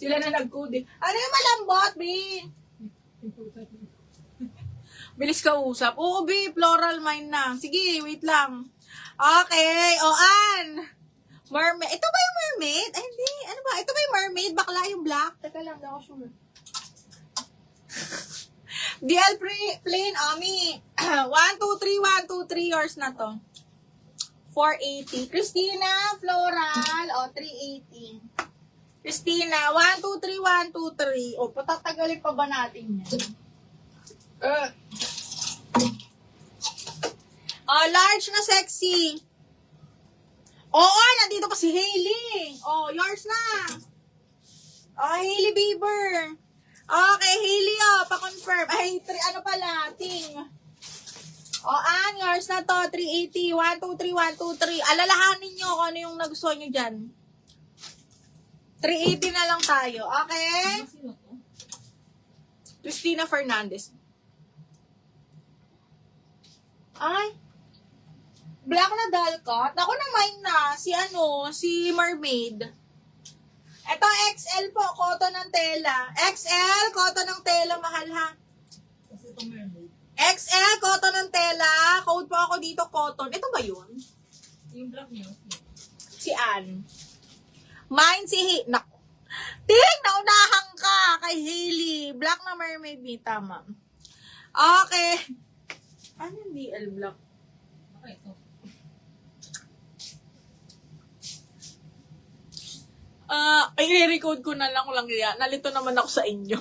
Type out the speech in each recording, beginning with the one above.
Sila na nag-code eh. Ano yung malambot, B? Bilis ka usap. Oo, B, floral mine na. Sige, wait lang. Okay, o Ann. Mermaid. Ito ba yung mermaid? Ay, hindi. Ano ba? Ito ba yung mermaid? Bakla yung black? Teka lang, hindi ako sure. DL plain, Ami. 1, 2, 3, 1, 2, 3 yours na to. 480. Christina, floral. O, 380. Christina, 1, 2, 3, 1, 2, 3. O, patatagalin pa ba natin yan? Large na sexy. Oo, nandito pa si Hailey. Oh, yours na. Oh, Hailey Bieber. Okay, Hailey, pa-confirm. Ay, ano pala, ting. Ann, yours na to, 380. 1, 2, 3, 1, 2, 3. Alalahanin nyo kung ano yung nagustuhan nyo dyan. 380 na lang tayo, okay? Christina Fernandez. Ay, black na Dalcott. Ako na mine na, si Mermaid. Ito, XL po, cotton ng tela. XL, cotton ng tela, mahal ha. Kasi itong mermaid. XL, cotton ng tela. Code po ako dito, cotton. Ito ba yun? Yung black niyo. Si Ann. Mine si Naku. Ting, naunahan ka kay Hailey. Black na mermaid, tama. Okay. Ano yung DL black? Okay, ito. I-record ko na lang yan. Nalito naman ako sa inyo.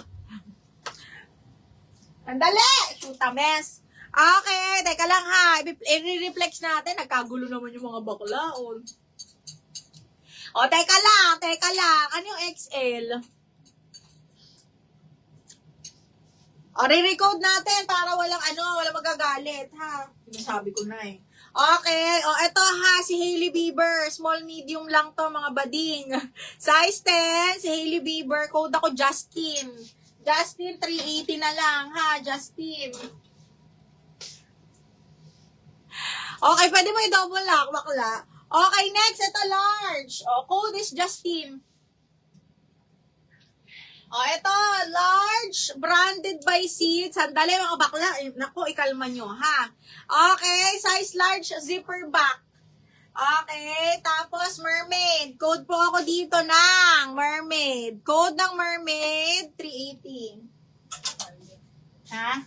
Andali! Shoota, mess. Okay, teka lang ha. I-reflex natin. Nagkagulo naman yung mga bakla. O, teka lang. Ano yung XL? O, re-record natin para walang magagalit, ha? Sinasabi ko na eh. Okay, eto ha, si Hailey Bieber. Small, medium lang to, mga bading. Size 10, si Hailey Bieber. Code ako Justin. Justin, 380 na lang, ha, Justin. Okay, pwede mo i-double lock, bakla. Okay, next, ito large. Code is Justin. Ito, large, branded by Seeds. Sandali, mga bakla. Naku, ikalma nyo, ha? Okay, size large, zipper back. Okay, tapos mermaid. Code po ako dito ng mermaid. Code ng mermaid, 380. Ha?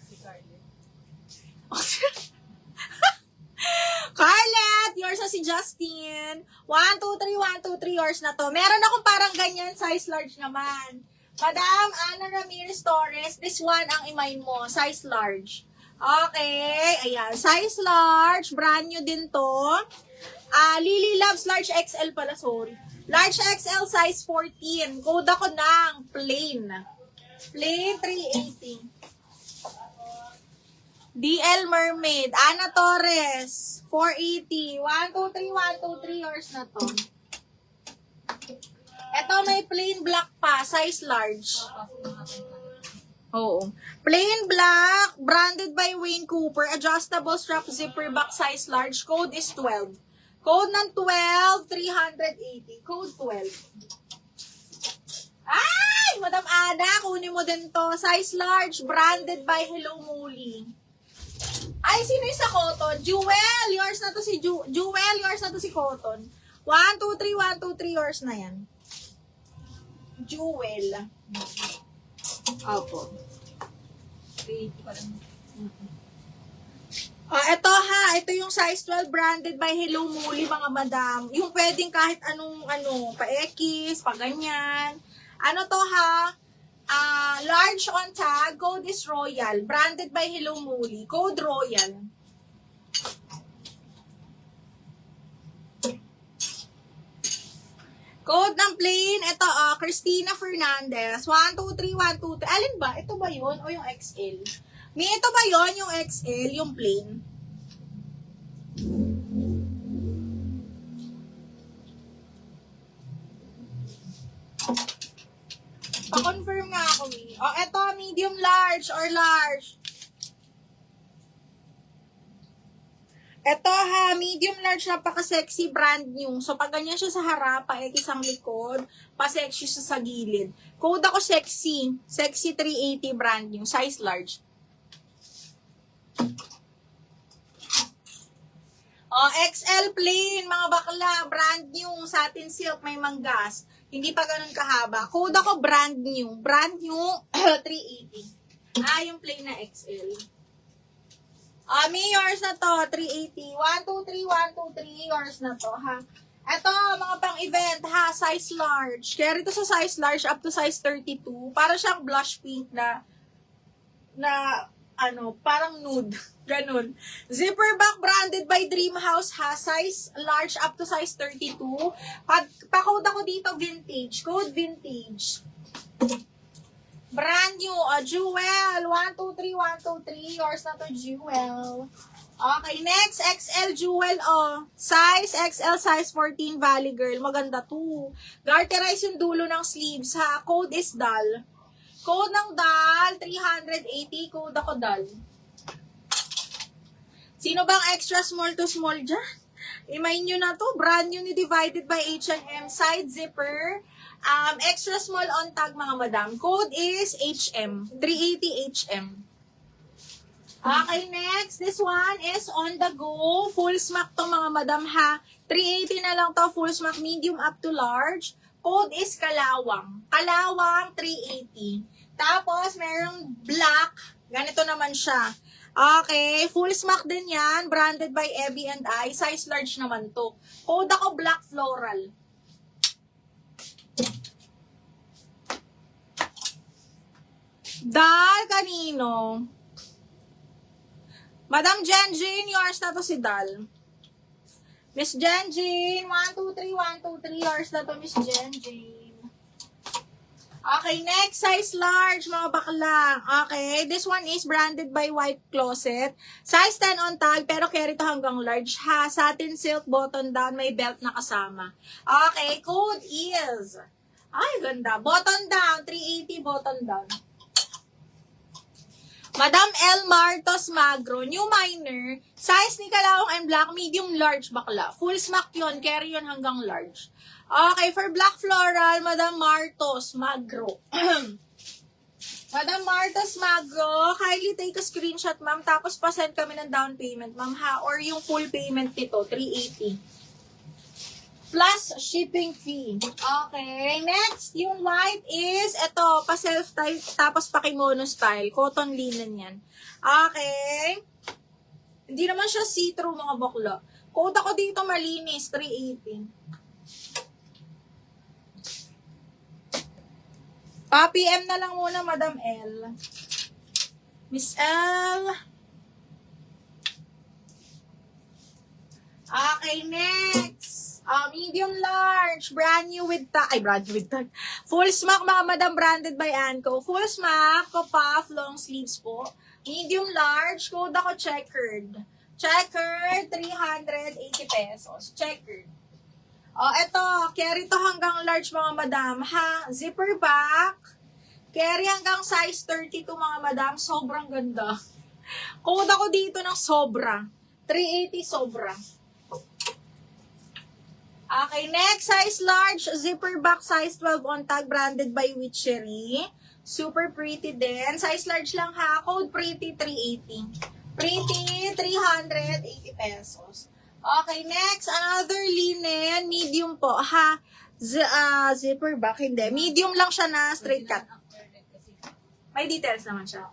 Carlet, yours na si Justin. 1, 2, 3, 1, 2, 3, yours na to. Meron akong parang ganyan, size large naman. Madam Ana Ramirez Torres, this one ang imine mo, size large. Okay, ayan, size large, brand new din to. Lily Loves large XL pala, sorry. Large XL size 14. Code ako ng plain. Plain 380. DL Mermaid, Ana Torres, 480. 1, 2, 3, 1, 2, 3, yours na to. Ito may plain black pa, size large. Oo. Plain black, branded by Wayne Cooper, adjustable strap zipper back, size large. Code is 12. Code ng 12, 380. Code 12. Ay! Madam Ada, kunin mo din to. Size large, branded by Hello Molly. Ay, sino yung sa cotton? Jewel! Yours na to si Jewel, yours na to si cotton. 1, 2, 3, 1, 2, 3, yours na yan. Jewel. Opo. 380 pa lang. Ito ha, ito yung size 12 branded by Hello Molly, mga madam. Yung pwedeng kahit anong pa-X, pa-ganyan. Ano to ha? Large on tag, code is Royal. Branded by Hello Molly, code Royal. Code ng plain, ito Christina Fernandez. 1, 2, 3, 1, 2, 3. Alin ba? Ito ba yun? O yung XL? May ito ba yun? Yung XL? Yung plain? Pa-confirm nga ako eh. Ito, medium large or large. Ito ha, medium large, napaka-sexy, brand new. So, pag ganyan siya sa harap, pa-X ang likod, pa-sexy siya sa gilid. Code ako sexy. Sexy 380, brand new. Size large. Oh, XL plain, mga bakla, brand new, satin silk, may manggas. Hindi pa ganun kahaba. Code ako brand new. Brand new, 380. Yung plain na XL. Me, yours na to, 380. 1, 2, 3, 1, 2, 3, yours na to, ha. Ito, mga pang-event, ha, size large. Carry to sa size large up to size 32. Para siyang blush pink na parang nude. Ganun. Zipper back branded by Dreamhouse, ha. Size large up to size 32. Pa-code ako dito, vintage. Code vintage. Brand new, Jewel. 1, 2, 3, 1, 2, 3. Yours na to, Jewel. Okay, next, XL Jewel, Size XL, size 14, Valley Girl. Maganda to. Garterize yung dulo ng sleeves, ha. Code is DAL. Code ng DAL, 380. Code ako DAL. Sino bang extra small to small dyan? Imain nyo na to. Brand new ni Divided by H&M. Side zipper. Extra small on tag, mga madam. Code is HM. 380 HM. Okay, next. This one is on the go. Full smack to, mga madam, ha. 380 na lang to. Full smack, medium up to large. Code is Kalawang. Kalawang, 380. Tapos, merong black. Ganito naman siya. Okay, full smack din yan. Branded by Ebby and I. Size large naman to. Code ako black floral. Dal kanino? Madam Jenjin, yours na to si Dal. Miss Jenjin, 1, 2, 3, 1, 2, 3. Yours na to, Miss Jenjin. Okay, next, size large, mga bakla. Okay, this one is branded by White Closet. Size 10 on tag, pero carry to hanggang large, ha. Satin silk, button down, may belt na kasama. Okay, code is, ganda. Button down, 380 button down. Madam L. Martos Magro, new minor, size ni Kalawang and black, medium large, bakla. Full smack yun, carry yun hanggang large. Okay, for black floral, Madam Martos Magro. Madam Martos Magro, kindly take a screenshot, ma'am, tapos pasend kami ng down payment, ma'am, ha, or yung full payment nito, 380. Plus shipping fee. Okay, next, yung white is, ito, pa-self-tie, tapos pa-kimono style, cotton linen yan. Okay. Hindi naman siya see-through, mga bakla. Code ako dito malinis, 380. Pa-PM na lang muna, Madam L. Miss L. Okay, next. Medium large. Brand new with tag. Brand new with tag. Full smack, mga madam, branded by Anco. Full smack, puff, long sleeves po. Medium large. Code ako checkered. Checkered, 380 pesos. Checkered. Eto, carry to hanggang large, mga madam, ha? Zipper back. Carry hanggang size 32, mga madam. Sobrang ganda. Code ako dito ng sobra. 380 sobra. Okay, next, size large. Zipper back, size 12 on tag, branded by Witchery. Super pretty din. Size large lang, ha? Code pretty, 380. Pretty, 380 pesos. Okay, next, another linen, medium po, ha? Zipper back, hindi. Medium lang siya na straight cut. May details naman siya.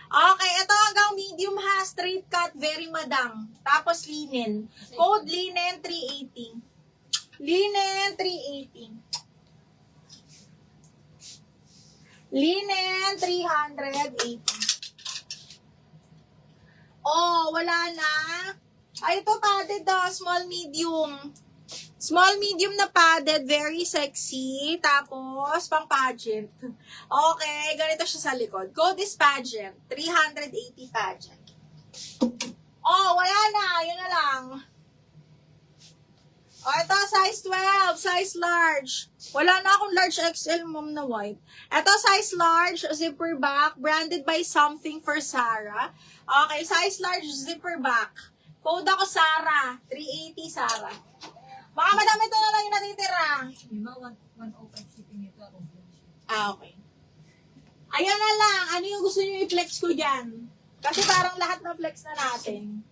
Okay, ito hanggang medium, ha? Straight cut, very madam. Tapos linen. Code linen, 380. Linen, 380. Linen, 380. Wala na. Ito padded small medium. Small medium na padded, very sexy. Tapos, pang pageant. Okay, ganito siya sa likod. Code is pageant. 380 pageant. Wala na. Yun na lang. Ito, size 12. Size large. Wala na akong large XL, mom, na white. Ito, size large, zipper back. Branded by Something for Sarah. Okay, size large, zipper back. Code ako Sarah. 380 Sarah. Baka madami ito na lang yung natitira. Di ba 105 shipping ito ako flash. Okay. Ayan na lang. Ano yung gusto niyo i-flex ko dyan? Kasi parang lahat na flex na natin.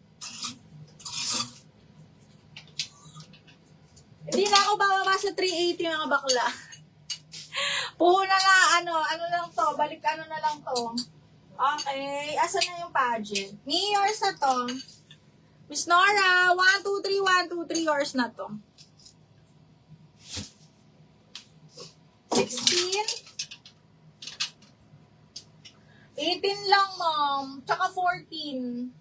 Hindi na ako bababa sa 380 mga bakla. Puho na nga, ano lang to, balik ano na lang to. Okay, asan na yung pageant? Me, yours na to. Miss Nora, 1, 2, 3, 1, 2, 3, yours na to. 16. 18 lang, ma'am. Tsaka 14.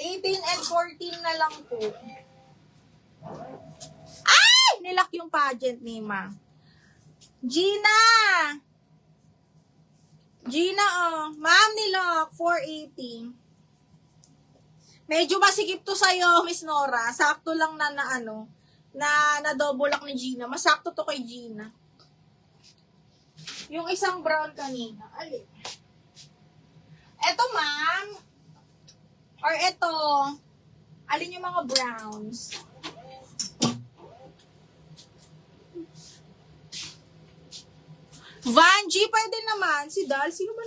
18 and 14 na lang po. Ay! Nilak yung pageant ni Ma. Gina! Gina, oh. Ma'am, nilak. 480. Medyo masikip to sa'yo, Miss Nora. Sakto lang na double lock ni Gina. Masakto to kay Gina. Yung isang brown kanina. Alin? Eto, ma'am. Or eto. Alin yung mga browns? Vanji, pwede naman. Si Dal, sino ba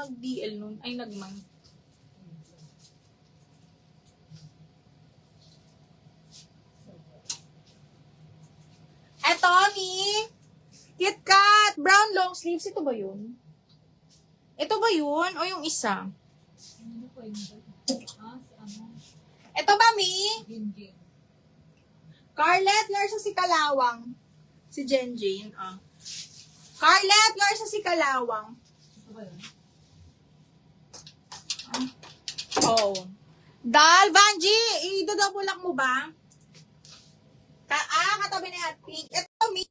nag-DL nun? Ay, nag-man. Eto, ni KitKat, brown long sleeves. Ito ba yun? Ito ba yun? O yung isa? Ano po yun? Si ano? Ito ba, Mi? Gingging. Carlet, yours sa si Kalawang. Si Jen Jane, ah. Carlet, yours sa si Kalawang. Ito ba yun? Oh. Dal, Vanji, idodouble mo ba? Katabi ni Hot Pink. Ito, Mi.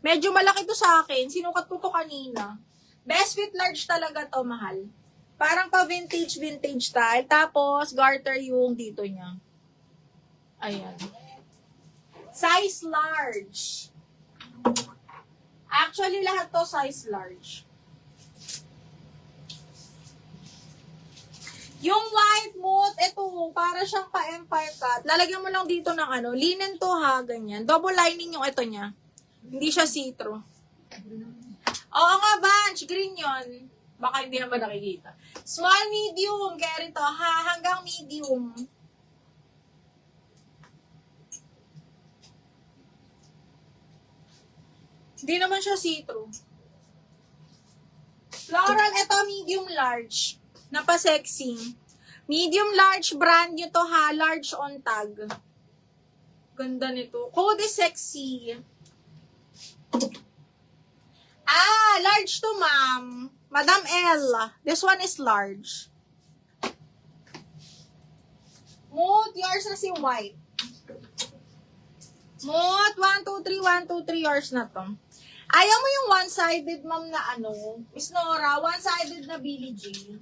Medyo malaki to sa akin. Sinukat ko to kanina. Best fit large talaga to, mahal. Parang pa vintage style. Tapos, garter yung dito niya. Ayan. Size large. Actually, lahat to size large. Yung white mood, ito, para siyang pa-empire cut. Lalagyan mo lang dito ng linen to ha, ganyan. Double lining yung ito niya. Hindi siya see-through. Oo nga, Banch. Green yon. Baka hindi naman nakikita. Small, medium. Carry to, ha? Hanggang medium. Hindi naman siya see-through. Floral, ito, medium large. Napasexy. Medium large brand nyo to, ha? Large on tag. Ganda nito. Code is sexy. Large to, ma'am. Madam L. This one is large. Mood, yours na si white. Mood, 1, 2, 3, 1, 2, 3, yours na to. Ayaw mo yung one-sided, ma'am, na Miss Nora, one-sided na Billie Jean.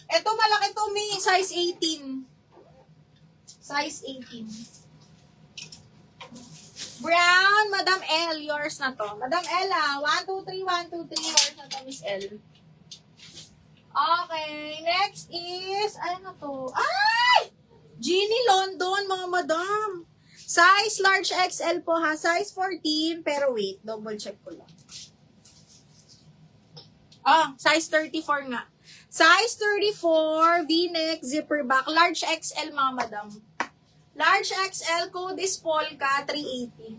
Ito, malaki to, may size 18. Size 18. Brown, Madam L, yours na to. Madam L, 1, 2, 3, 1, 2, 3, yours na to, Miss L. Okay, next is, ano to? Ay! Jeannie London, mga madam. Size large XL po ha, size 14, pero wait, double check ko lang. Size 34 nga. Size 34, V-neck, zipper back, large XL mga madam. Large XL, code is Polka, 380.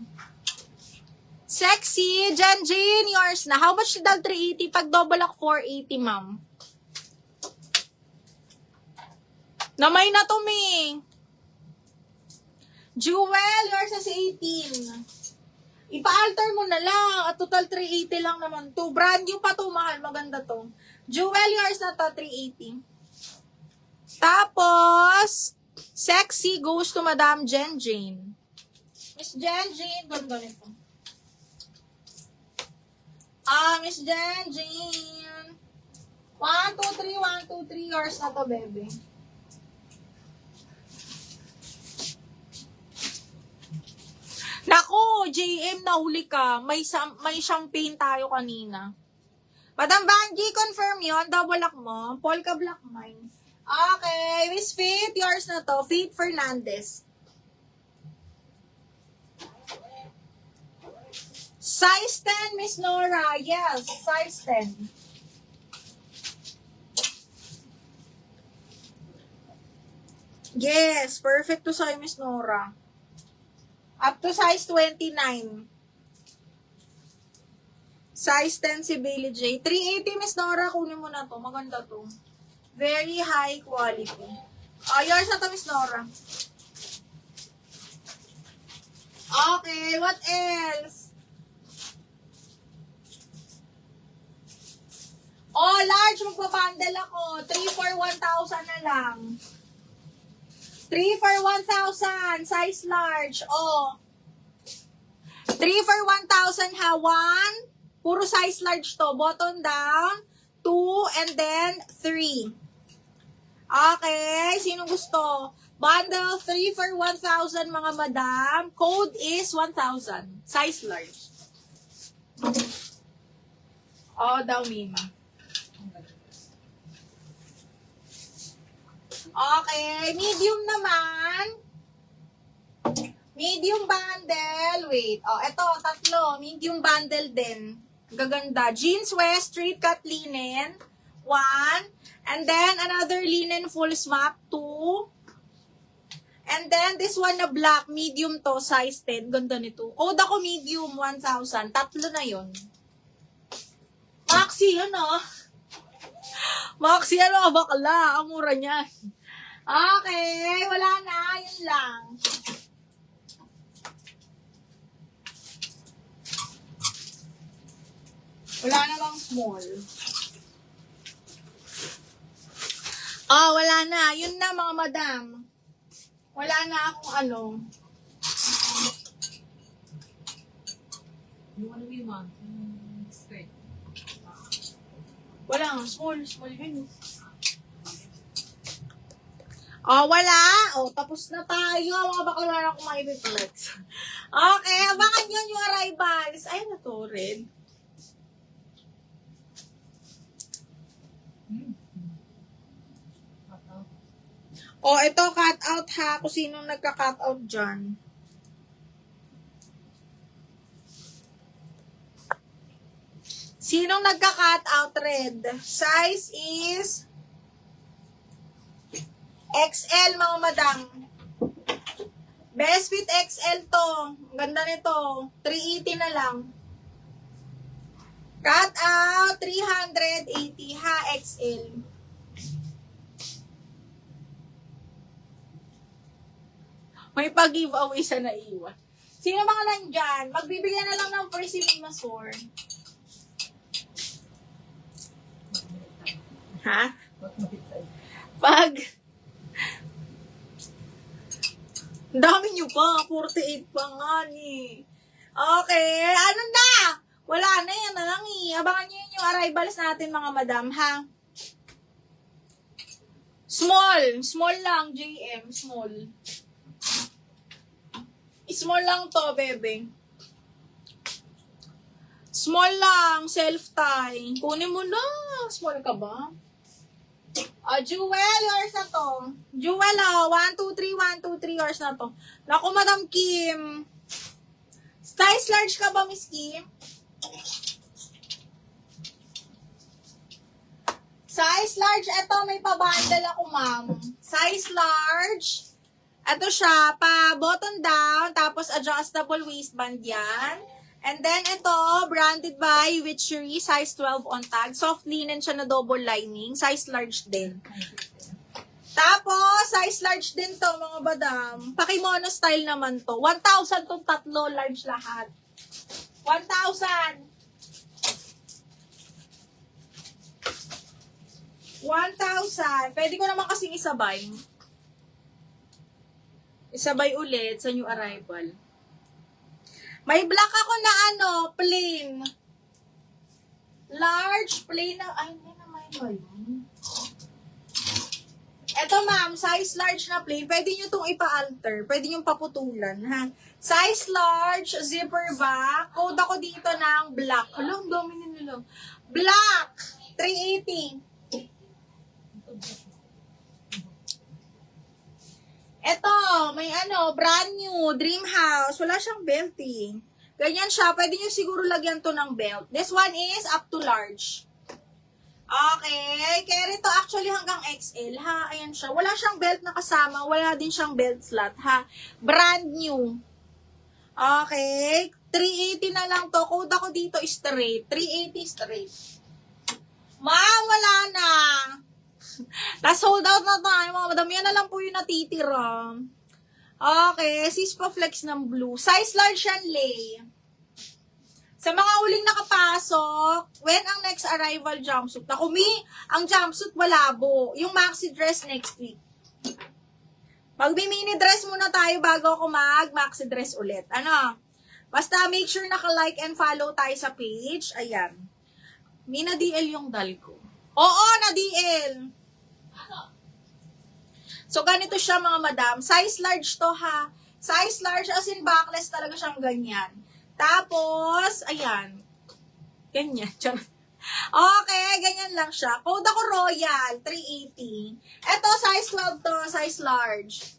Sexy, Jen Jane, yours na. How much daw 380? Pag double lock, 480, ma'am. Namay na to, me. Jewel, yours na si 18. Ipa-alter mo na lang. At total 380 lang naman to. Brand new pa to, mahal. Maganda to. Jewel, yours na to, 380. Tapos, sexy goes to Madam Jen Jane. Miss Jen Jane, ganda nito. Miss Jen Jane. 1, 2, 3, 1, 2, 3, yours na to, baby. Naku, JM, nahuli ka. May champagne tayo kanina. Madam Vanji, confirm yon. Double lock mo. Polka black mine. Okay, Miss Faith, yours na to. Faith Fernandez. Size 10, Miss Nora. Yes, size 10. Yes, perfect to sa'yo, Miss Nora. Up to size 29. Size 10 si Bailey J. 380, Miss Nora. Kunin mo na to. Maganda to. Very high quality. Oh, yours na to, Miss Nora. Okay, what else? Oh, large. Magpapandal ako. 3 for 1,000 na lang. 3 for 1,000. Size large. Oh. 3 for 1,000 ha. 1. Puro size large to. Button down. 2. And then 3. Okay. Sino gusto? Bundle 3 for 1,000 mga madam. Code is 1,000. Size large. Oh, daw Mima. Okay, medium naman. Medium bundle. Wait. Oh, eto, tatlo. Medium bundle din. Gaganda. Jeans West straight cut linen. 1. And then, another linen full smap. 2. And then, this one na black. Medium to. Size 10. Ganda nito. Code ako medium. 1,000. Tatlo na yon. Maxi, ano? Maxi, ano? Bakla. Ang mura niya. Okay, wala na. Yun lang. Wala na bang small? Oh, wala na. Yun na mga madam. Wala na akong ano. Yung ano yung ma'am? Yung skirt. Wala nga. Small yun. Oh, wala. Oh, tapos na tayo. Mga bakla na akong maipiplex. Okay, abangan nyo yung arrivals. Ay, na to red. Oh, ito cut out ha. Kung sinong nagka-cut out dyan. Sinong nagka-cut out red? Size is XL mga madam. Best fit XL to. Ganda nito. 380 na lang. Cut out 380 ha XL. May pag-giveaway sa naiwan. Sino mga nandyan? Magbibigyan na lang ng free si Mima Sword. Ha? Pag dami nyo pa. 48 pa nga ni. Okay. Ano na? Wala na yan na lang eh. Abangan nyo yung arrivals natin mga madam ha. Small. Small lang. JM. Small. Small lang to, bebe. Small lang. Self-tie. Kunin mo na. Small ka ba? Jewel, yours na to. Jewel, 1, 2, 3, 1, 2, 3, yours na to. Naku, Madam Kim. Size large ka ba, Miss Kim? Size large, eto may pabundle ako, ma'am. Size large. Ito siya, pa button down, tapos adjustable waistband yan. And then ito, branded by Witchery, size 12 on tag. Soft linen siya na double lining, size large din. Tapos, size large din to mga badam. Pakimono style naman to. 1,000 tong tatlo, large lahat. 1,000. 1,000. Pwede ko naman kasing isabay. Isabay ulit sa new arrival. May black ako na ano, plain. Large, plain na, ay, hindi naman yun. Eto ma'am, size large na plain. Pwede nyo itong ipa-alter. Pwede nyo paputulan, ha? Size large, zipper back. Code ako dito ng black. Alam, dami nila. Black, 380. may brand new, dream house. Wala siyang belting. Ganyan siya. Pwede nyo siguro lagyan to ng belt. This one is up to large. Okay. Carry to actually hanggang XL, ha? Ayan siya. Wala siyang belt na kasama. Wala din siyang belt slot, ha? Brand new. Okay. 380 na lang to. Code ako dito straight. 380 straight. Ma'am, wala na. Last hold out na tayo, mga madam. Yan na lang po yung natitira. Okay, Sispa Flex ng blue. Size large yan, Lay. Sa mga uling nakapasok, when ang next arrival jumpsuit? Naku, ang jumpsuit walabo. Yung maxi dress next week. Mag-mini dress muna tayo bago ako mag-maxi dress ulit. Basta make sure naka-like and follow tayo sa page. Ayan. Mina DL yung dal ko. Oo, na DL. So, ganito siya mga madam. Size large to ha. Size large as in backless talaga siyang ganyan. Tapos, ayan. Ganyan. Okay, ganyan lang siya. Code ako Royal, 380. Ito, size 12 to, size large.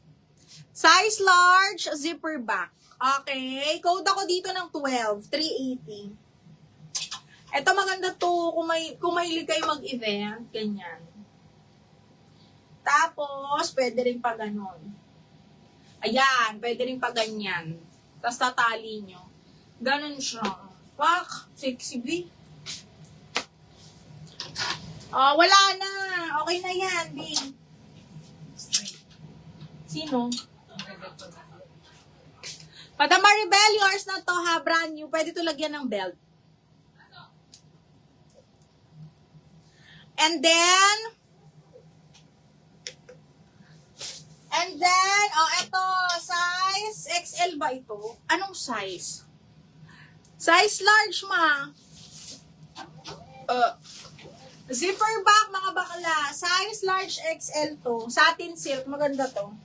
Size large, zipper back. Okay, code ako dito ng 12, 380. Ito maganda to, kung mahilig kayo mag-event, ganyan. Tapos, pwede rin pa ganon. Ayan, pwede rin pa ganyan. Tapos tatali nyo. Ganon siya. Pak, sexy B. Wala na. Okay na yan, B. Sino? Madam Maribel, yours na to ha, brand new. Pwede to lagyan ng belt. And then, eto, size XL ba ito? Anong size? Size large, ma. Zipper back, mga bakla. Size large XL to. Satin silk, maganda to.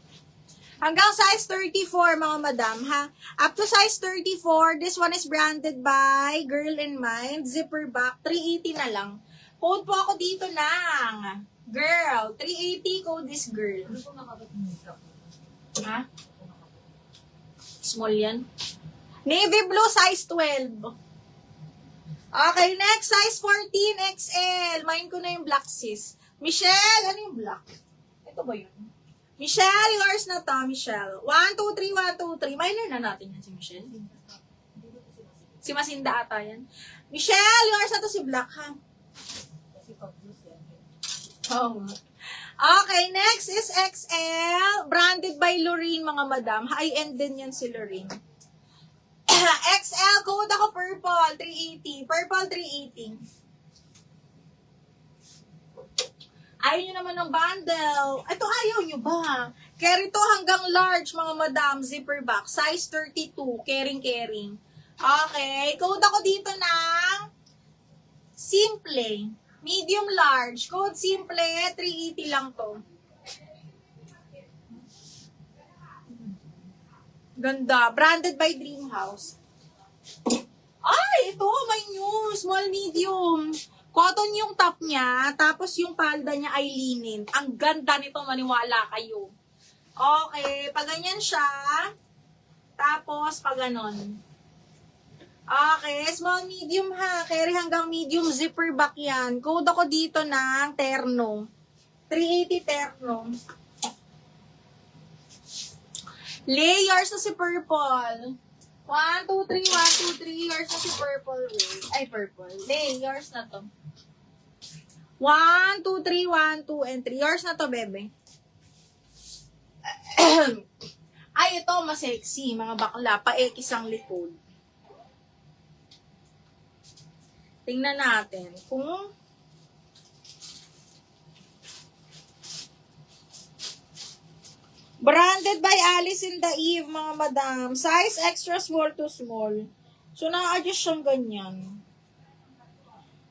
Hanggang size 34, mga madam, ha? Up to size 34, this one is branded by Girl in Mind. Zipper back, 380 na lang. Code po ako dito ng girl. 380, code is girl. Ano po nakapag-makeup? Ha? Small yan. Navy blue, size 12. Okay, next, size 14, XL. Mine ko na yung black, sis. Michelle, ano yung black? Ito ba yun? Michelle, yours na to, Michelle. 1, 2, 3, 1, 2, 3. Minor na natin yan si Michelle. Si Masinda ata yan. Michelle, yours na to si black, ha? Oh. Okay, next is XL. Branded by Lorraine, mga madam. High-end din yan si Lorraine. XL, code ako purple, 380. Purple, 380. Ayaw nyo naman ng bundle. Ito, ayaw nyo ba? Carry to hanggang large, mga madam. Zipper back. Size 32. Caring. Okay. Code ako dito ng simple. Medium large. Code simple. 380 lang to. Ganda. Branded by Dream House. Ay, ito. May new. Small, medium. Cotton yung top niya. Tapos yung palda niya ay linen. Ang ganda nito. Maniwala kayo. Okay. Pag ganyan siya. Tapos pag ganon. Okay. Small, medium ha. Carry hanggang medium. Zipper back yan. Code ako dito ng terno. 380 terno. Layers na si purple. 1, 2, 3, 1, 2, 3. Yours na si purple. Ay, purple. Layers na to. 1, 2, 3, 1, 2, and 3. Yours na to, bebe. Ay, ito, mas sexy. Mga bakla. Paekis ang likod. Tingnan natin kung branded by Alice in the Eve, mga madam. Size extra small to small. So, na-adjust siyang ganyan.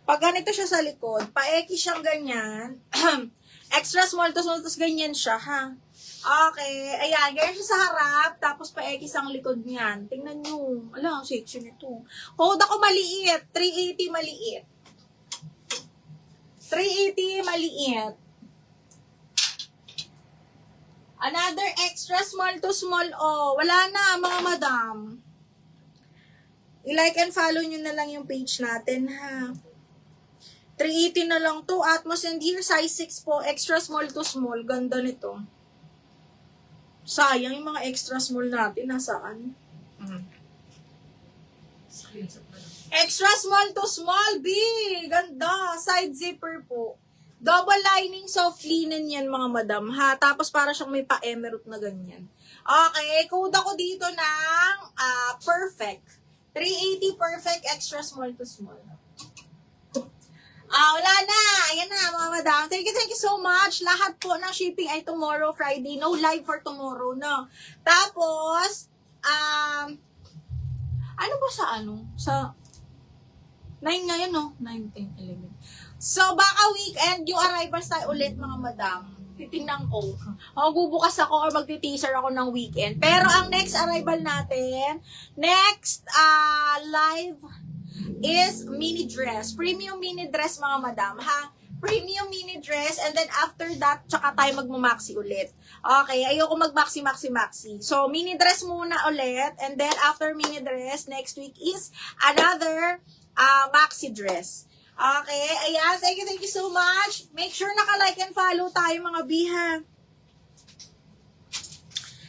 Pag ganito siya sa likod, paeki siyang ganyan. Extra small to small, tapos ganyan siya, ha? Okay. Ayan, ganyan siya sa harap, tapos paeki ang likod niyan. Tingnan nyo. Ala, ang sexy nito. Hold ako maliit. 380 maliit. 380 maliit. Another extra small to small, oh. Wala na, mga madam. I-like and follow nyo na lang yung page natin, ha. 380 na lang to. Atmos and here, size 6 po. Extra small to small. Ganda nito. Sayang yung mga extra small natin. Nasaan? Screenshot na lang. Extra small to small, B. Ganda. Side zipper po. Double lining soft linen yan, mga madam, ha? Tapos para siyang may pa-emerald na ganyan. Okay, code ako dito ng perfect. 380 perfect extra small to small. Wala na. Ayan na, mga madam. Thank you so much. Lahat po ng shipping ay tomorrow, Friday. No live for tomorrow, no? Tapos, ano ba sa ano? Sa 9 ngayon, no? 9, 10, 11. So, baka weekend, yung arrivals tayo ulit, mga madam. Titingnan ko. Magbubukas ako or magti-teaser ako ng weekend. Pero ang next arrival natin, next live is mini dress. Premium mini dress, mga madam, ha? Premium mini dress, and then after that, tsaka tayo magmamaxi ulit. Okay, ayoko magmaxi. So, mini dress muna ulit, and then after mini dress, next week is another maxi dress. Okay, ayan, thank you so much. Make sure naka-like and follow tayo, mga biha.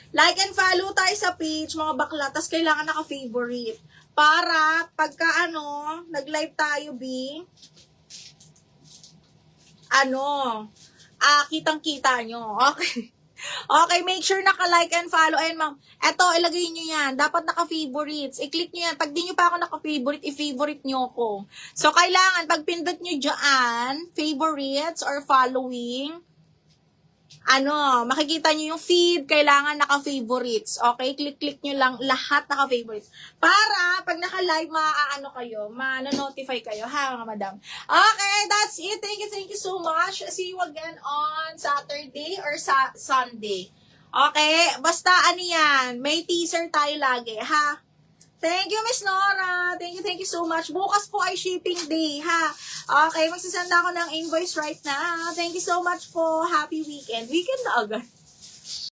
Like and follow tayo sa page, mga bakla, tas kailangan naka-favorite. Para, pagka nag-live tayo, B, kitang-kita nyo. Okay. Okay, make sure naka-like and follow. Ayan, ma'am. Eto, ilagay nyo yan. Dapat naka-favorites. I-click nyo yan. Pag di nyo pa ako naka-favorite, i-favorite nyo ako. So, kailangan, pag pindot nyo dyan, favorites or following, makikita nyo yung feed, kailangan naka-favorites. Okay? Click nyo lang lahat naka-favorites. Para, pag naka-live, kayo, ma-notify kayo, ha, mga madam. Okay, that's it. Thank you so much. See you again on Saturday or Sunday. Okay? Basta, yan, may teaser tayo lagi, ha? Thank you, Miss Nora. Thank you so much. Bukas po ay shipping day, ha? Okay, magsasanda ako ng invoice right now. Thank you so much po. Happy weekend. Weekend na agad.